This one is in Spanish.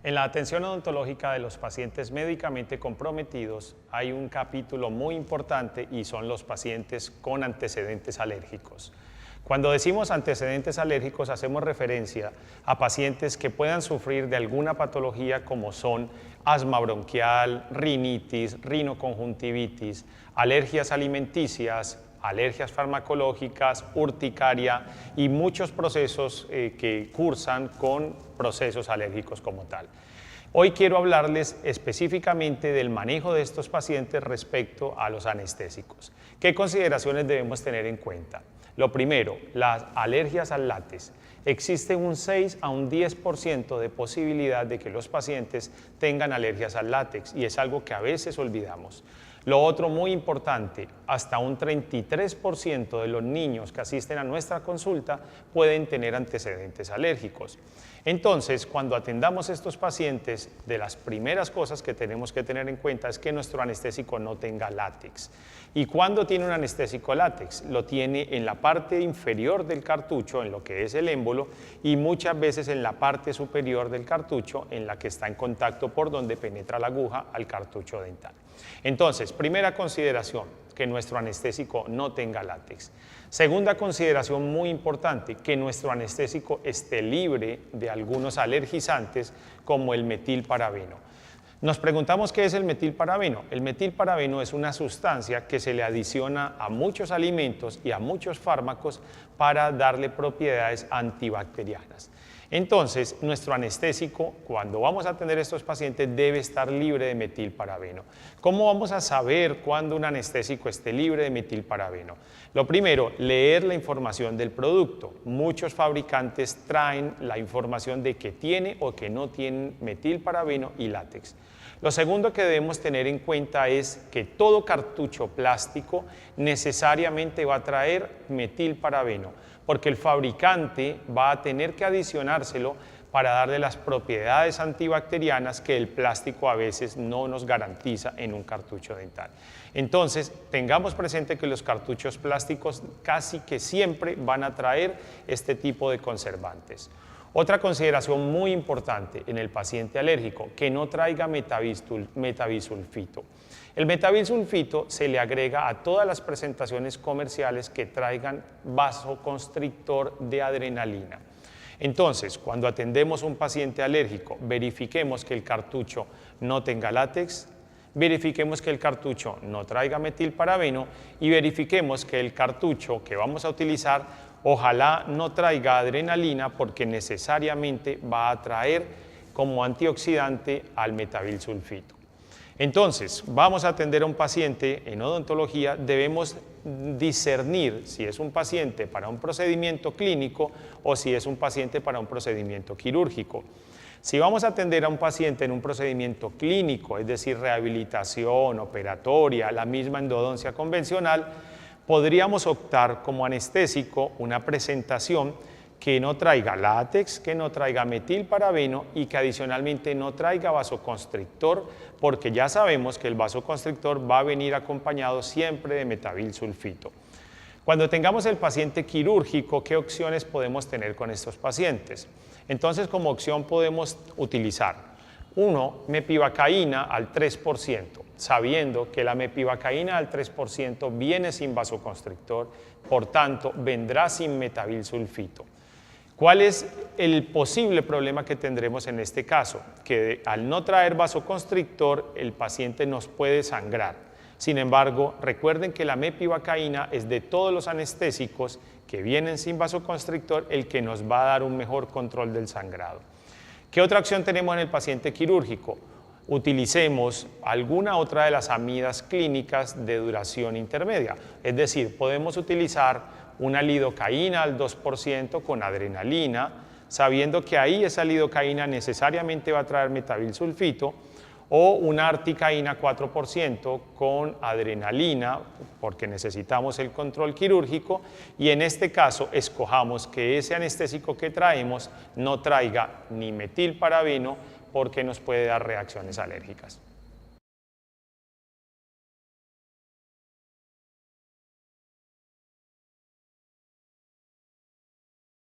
En la atención odontológica de los pacientes médicamente comprometidos hay un capítulo muy importante y son los pacientes con antecedentes alérgicos. Cuando decimos antecedentes alérgicos hacemos referencia a pacientes que puedan sufrir de alguna patología como son asma bronquial, rinitis, rinoconjuntivitis, alergias alimenticias, alergias farmacológicas, urticaria y muchos procesos que cursan con procesos alérgicos como tal. Hoy quiero hablarles específicamente del manejo de estos pacientes respecto a los anestésicos. ¿Qué consideraciones debemos tener en cuenta? Lo primero, las alergias al látex. Existe un 6 a un 10% de posibilidad de que los pacientes tengan alergias al látex y es algo que a veces olvidamos. Lo otro muy importante, hasta un 33% de los niños que asisten a nuestra consulta pueden tener antecedentes alérgicos. Entonces, cuando atendamos a estos pacientes, de las primeras cosas que tenemos que tener en cuenta es que nuestro anestésico no tenga látex. ¿Y cuándo tiene un anestésico látex? Lo tiene en la parte inferior del cartucho, en lo que es el émbolo, y muchas veces en la parte superior del cartucho, en la que está en contacto por donde penetra la aguja al cartucho dental. Entonces, primera consideración, que nuestro anestésico no tenga látex. Segunda consideración muy importante, que nuestro anestésico esté libre de algunos alergizantes como el metilparabeno. Nos preguntamos qué es el metilparabeno. El metilparabeno es una sustancia que se le adiciona a muchos alimentos y a muchos fármacos para darle propiedades antibacterianas. Entonces, nuestro anestésico, cuando vamos a atender a estos pacientes, debe estar libre de metilparabeno. ¿Cómo vamos a saber cuándo un anestésico esté libre de metilparabeno? Lo primero, leer la información del producto. Muchos fabricantes traen la información de que tiene o que no tiene metilparabeno y látex. Lo segundo que debemos tener en cuenta es que todo cartucho plástico necesariamente va a traer metilparabeno, porque el fabricante va a tener que adicionárselo para darle las propiedades antibacterianas que el plástico a veces no nos garantiza en un cartucho dental. Entonces, tengamos presente que los cartuchos plásticos casi que siempre van a traer este tipo de conservantes. Otra consideración muy importante en el paciente alérgico, que no traiga metabisulfito. El metabisulfito se le agrega a todas las presentaciones comerciales que traigan vasoconstrictor de adrenalina. Entonces, cuando atendemos a un paciente alérgico, verifiquemos que el cartucho no tenga látex, verifiquemos que el cartucho no traiga metilparabeno y verifiquemos que el cartucho que vamos a utilizar ojalá no traiga adrenalina porque necesariamente va a traer como antioxidante al metabilsulfito. Entonces, vamos a atender a un paciente en odontología, debemos discernir si es un paciente para un procedimiento clínico o si es un paciente para un procedimiento quirúrgico. Si vamos a atender a un paciente en un procedimiento clínico, es decir, rehabilitación, operatoria, la misma endodoncia convencional, podríamos optar como anestésico una presentación que no traiga látex, que no traiga metilparabeno y que adicionalmente no traiga vasoconstrictor, porque ya sabemos que el vasoconstrictor va a venir acompañado siempre de metabilsulfito. Cuando tengamos el paciente quirúrgico, ¿qué opciones podemos tener con estos pacientes? Entonces, como opción podemos utilizar 1, mepivacaína al 3%, sabiendo que la mepivacaína al 3% viene sin vasoconstrictor, por tanto, vendrá sin metabilsulfito. ¿Cuál es el posible problema que tendremos en este caso? Que al no traer vasoconstrictor, el paciente nos puede sangrar. Sin embargo, recuerden que la mepivacaína es de todos los anestésicos que vienen sin vasoconstrictor el que nos va a dar un mejor control del sangrado. ¿Qué otra opción tenemos en el paciente quirúrgico? Utilicemos alguna otra de las amidas clínicas de duración intermedia. Es decir, podemos utilizar una lidocaína al 2% con adrenalina, sabiendo que ahí esa lidocaína necesariamente va a traer metabilsulfito, o una articaína 4% con adrenalina, porque necesitamos el control quirúrgico, y en este caso escojamos que ese anestésico que traemos no traiga ni metilparabeno porque nos puede dar reacciones alérgicas.